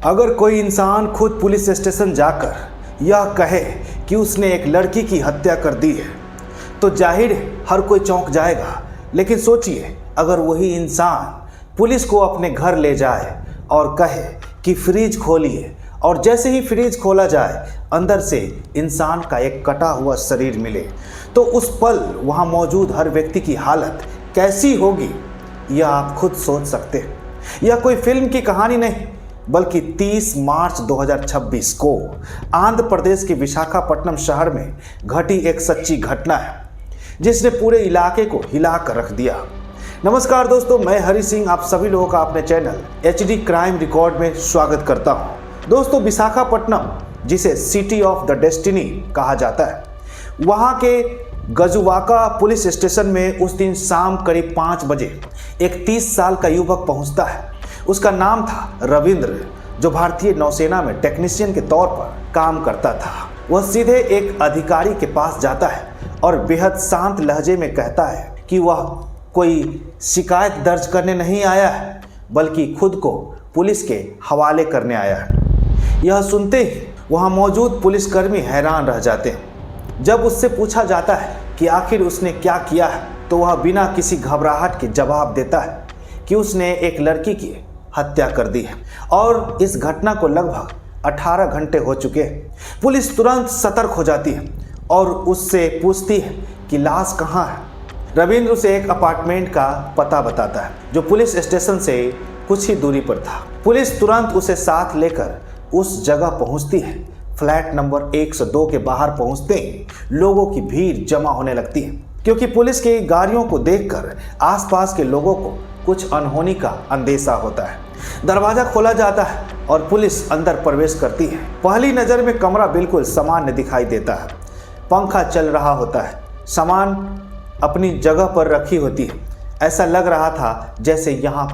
अगर कोई इंसान खुद पुलिस स्टेशन जाकर यह कहे कि उसने एक लड़की की हत्या कर दी है तो जाहिर है हर कोई चौंक जाएगा। लेकिन सोचिए, अगर वही इंसान पुलिस को अपने घर ले जाए और कहे कि फ्रिज खोलिए, और जैसे ही फ्रिज खोला जाए अंदर से इंसान का एक कटा हुआ शरीर मिले, तो उस पल वहाँ मौजूद हर व्यक्ति की हालत कैसी होगी, यह आप खुद सोच सकते हैं। यह कोई फिल्म की कहानी नहीं, बल्कि 30 मार्च 2026 को आंध्र प्रदेश के विशाखापट्टनम शहर में घटी एक सच्ची घटना है, जिसने पूरे इलाके को हिला कर रख दिया। नमस्कार दोस्तों, मैं हरि सिंह आप सभी लोगों का अपने चैनल HD क्राइम रिकॉर्ड में स्वागत करता हूं। दोस्तों, विशाखापट्टनम, जिसे सिटी ऑफ द डेस्टिनी कहा जाता है, वहां के गजुवाका पुलिस स्टेशन में उस दिन शाम करीब 5 बजे एक 30 साल का युवक पहुंचता है। उसका नाम था रविंद्र, जो भारतीय नौसेना में टेक्नीशियन के तौर पर काम करता था। वह सीधे एक अधिकारी के पास जाता है और बेहद शांत लहजे में कहता है कि वह कोई शिकायत दर्ज करने नहीं आया है, बल्कि खुद को पुलिस के हवाले करने आया है। यह सुनते ही वहाँ मौजूद पुलिसकर्मी हैरान रह जाते हैं। जब उससे पूछा जाता है कि आखिर उसने क्या किया है, तो वह बिना किसी घबराहट के जवाब देता है कि उसने एक लड़की की हत्या कर दी है और इस घटना को लगभग 18 घंटे हो चुके हैं। पुलिस तुरंत सतर्क हो जाती है और उससे पूछती है कि लाश कहाँ है। रविंद्र उसे एक अपार्टमेंट का पता बताता है, जो पुलिस स्टेशन से कुछ ही दूरी पर था। पुलिस तुरंत उसे साथ लेकर उस जगह पहुंचती है। फ्लैट नंबर 102 के बाहर पहुंचते ही लोगों की भीड़ जमा होने लगती है, क्योंकि पुलिस की गाड़ियों को देखकर आसपास के लोगों को कुछ अनहोनी का अंदेशा होता है। दरवाजा खोला जाता है और पुलिस अंदर प्रवेश करती है। पहली नज़र में कमरा बिल्कुल सामान्य दिखाई देता है। पंखा चल रहा होता है, सामान अपनी जगह पर रखी होती है। ऐसा लग रहा था जैसे यहाँ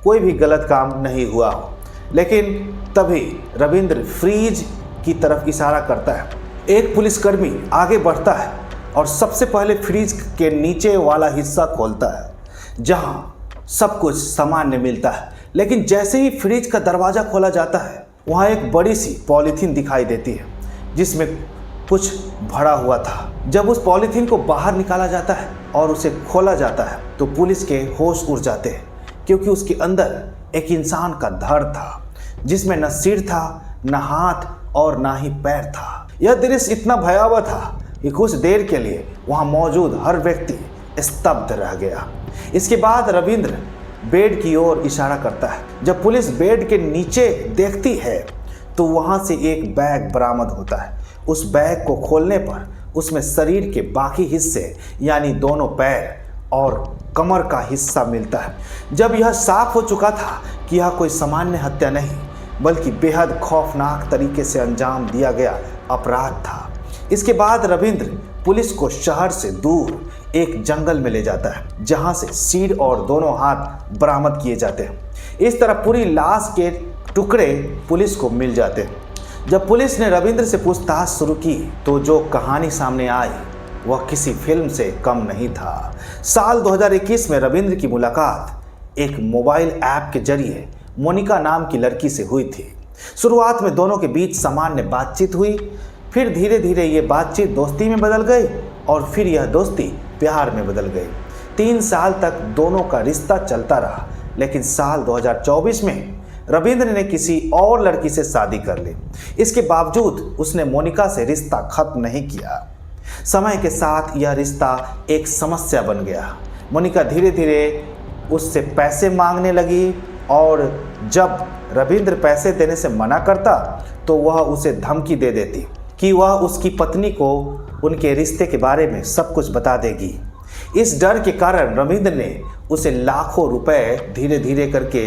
कोई भी गलत काम नहीं हुआ हो। लेकिन तभी रविंद्र फ्रिज की तरफ इशारा करता है। एक पुलिसकर्मी आगे बढ़ता है और सबसे पहले फ्रिज के नीचे वाला हिस्सा खोलता है, जहाँ सब कुछ सामान्य मिलता है। लेकिन जैसे ही फ्रिज का दरवाज़ा खोला जाता है, वहाँ एक बड़ी सी पॉलीथीन दिखाई देती है, जिसमें कुछ भरा हुआ था। जब उस पॉलीथीन को बाहर निकाला जाता है और उसे खोला जाता है, तो पुलिस के होश उड़ जाते हैं, क्योंकि उसके अंदर एक इंसान का धड़ था, जिसमें न सिर था, न हाथ और न ही पैर था। यह दृश्य इतना भयावह था कि कुछ देर के लिए वहाँ मौजूद हर व्यक्ति स्तब्ध रह गया। इसके बाद रविंद्र बेड की ओर इशारा करता है। जब पुलिस बेड के नीचे देखती है, तो वहाँ से एक बैग बरामद होता है। उस बैग को खोलने पर उसमें शरीर के बाकी हिस्से, यानी दोनों पैर और कमर का हिस्सा मिलता है। जब यह साफ हो चुका था कि यह कोई सामान्य हत्या नहीं, बल्कि बेहद खौफनाक तरीके से अंजाम दिया गया अपराध था। इसके बाद रविंद्र पुलिस को शहर से दूर एक जंगल में ले जाता है, जहां से सिर और दोनों हाथ बरामद किए जाते हैं। इस तरह पूरी लाश के टुकड़े पुलिस को मिल जाते हैं। जब पुलिस ने रविंद्र से पूछताछ शुरू की, तो जो कहानी सामने आई वह किसी फिल्म से कम नहीं था। साल 2021 में रविंद्र की मुलाकात एक मोबाइल ऐप के जरिए मोनिका नाम की लड़की से हुई थी। शुरुआत में दोनों के बीच सामान्य बातचीत हुई, फिर धीरे धीरे ये बातचीत दोस्ती में बदल गई और फिर यह दोस्ती प्यार में बदल गई। 3 साल तक दोनों का रिश्ता चलता रहा, लेकिन साल 2024 में रविंद्र ने किसी और लड़की से शादी कर ली। इसके बावजूद उसने मोनिका से रिश्ता खत्म नहीं किया। समय के साथ यह रिश्ता एक समस्या बन गया। मोनिका धीरे धीरे उससे पैसे मांगने लगी, और जब रविंद्र पैसे देने से मना करता, तो वह उसे धमकी दे देती कि वह उसकी पत्नी को उनके रिश्ते के बारे में सब कुछ बता देगी। इस डर के कारण रविंद्र ने उसे लाखों रुपए धीरे धीरे करके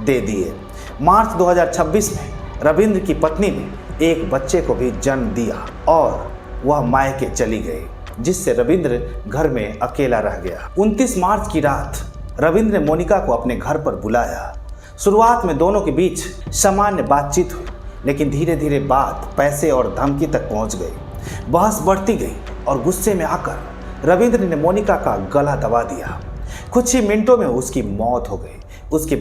दे दिए। मार्च 2026 में रविंद्र की पत्नी ने एक बच्चे को भी जन्म दिया और वह मायके चली गई, जिससे रविंद्र घर में अकेला रह गया। 29 मार्च की रात रविंद्र ने मोनिका को अपने घर पर बुलाया। शुरुआत में दोनों के बीच सामान्य बातचीत हुई, लेकिन धीरे धीरे बात पैसे और धमकी तक पहुंच गई। बहस बढ़ती गई और गुस्से में आकर रविंद्र ने मोनिका का गला दबा दिया। कुछ ही मिनटों में उसकी मौत हो गई। उसके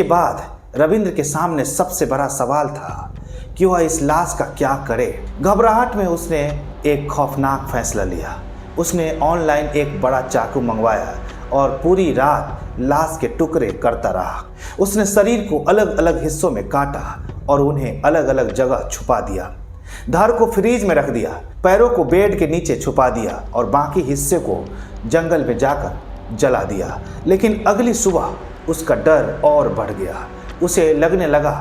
बाद रविंद्र के सामने सबसे बड़ा सवाल था कि वह इस लाश का क्या करे। घबराहट में उसने एक खौफनाक फैसला लिया। उसने ऑनलाइन एक बड़ा चाकू मंगवाया और पूरी रात लाश के टुकड़े करता रहा। उसने शरीर को अलग अलग हिस्सों में काटा और उन्हें अलग अलग जगह छुपा दिया। धड़ को फ्रीज में रख दिया, पैरों को बेड के नीचे छुपा दिया और बाकी हिस्से को जंगल में जाकर जला दिया। लेकिन अगली सुबह उसका डर और बढ़ गया। उसे लगने लगा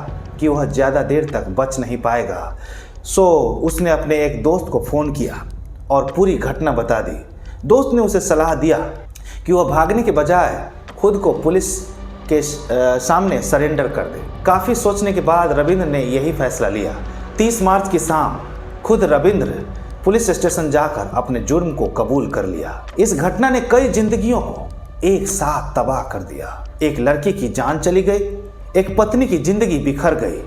कि वह ज़्यादा देर तक बच नहीं पाएगा। सो उसने अपने एक दोस्त को फ़ोन किया और पूरी घटना बता दी। दोस्त ने उसे सलाह दिया कि वह भागने के बजाय खुद को पुलिस के सामने सरेंडर कर दे। काफ़ी सोचने के बाद रविंद्र ने यही फैसला लिया। 30 मार्च की शाम खुद रविंद्र पुलिस स्टेशन जाकर अपने जुर्म को कबूल कर लिया। इस घटना ने कई जिंदगियों को एक साथ तबाह कर दिया। एक लड़की की जान चली गई, एक पत्नी की जिंदगी बिखर गई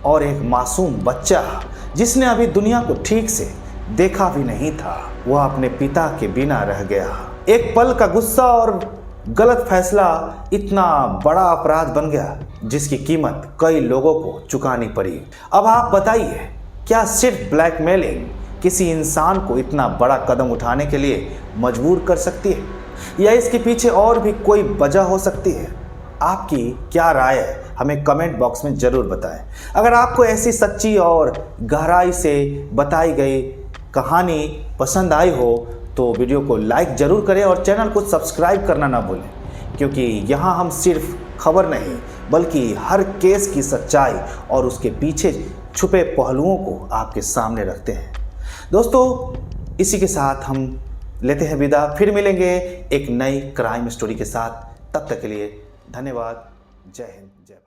और एक मासूम बच्चा जिसने अभी दुनिया को ठीक से देखा भी नहीं था, वह अपने पिता के बिना रह गया। एक पल का गुस्सा और गलत फैसला इतना बड़ा अपराध बन गया जिसकी कीमत कई लोगों को चुकानी पड़ी। अब आप बताइए, क्या सिर्फ ब्लैकमेलिंग किसी इंसान को इतना बड़ा कदम उठाने के लिए मजबूर कर सकती है, या इसके पीछे और भी कोई वजह हो सकती है? आपकी क्या राय है, हमें कमेंट बॉक्स में ज़रूर बताएं। अगर आपको ऐसी सच्ची और गहराई से बताई गई कहानी पसंद आई हो तो वीडियो को लाइक ज़रूर करें और चैनल को सब्सक्राइब करना ना भूलें, क्योंकि यहाँ हम सिर्फ खबर नहीं बल्कि हर केस की सच्चाई और उसके पीछे छुपे पहलुओं को आपके सामने रखते हैं। दोस्तों, इसी के साथ हम लेते हैं विदा। फिर मिलेंगे एक नई क्राइम स्टोरी के साथ। तब तक के लिए धन्यवाद। जय हिंद, जय भारत।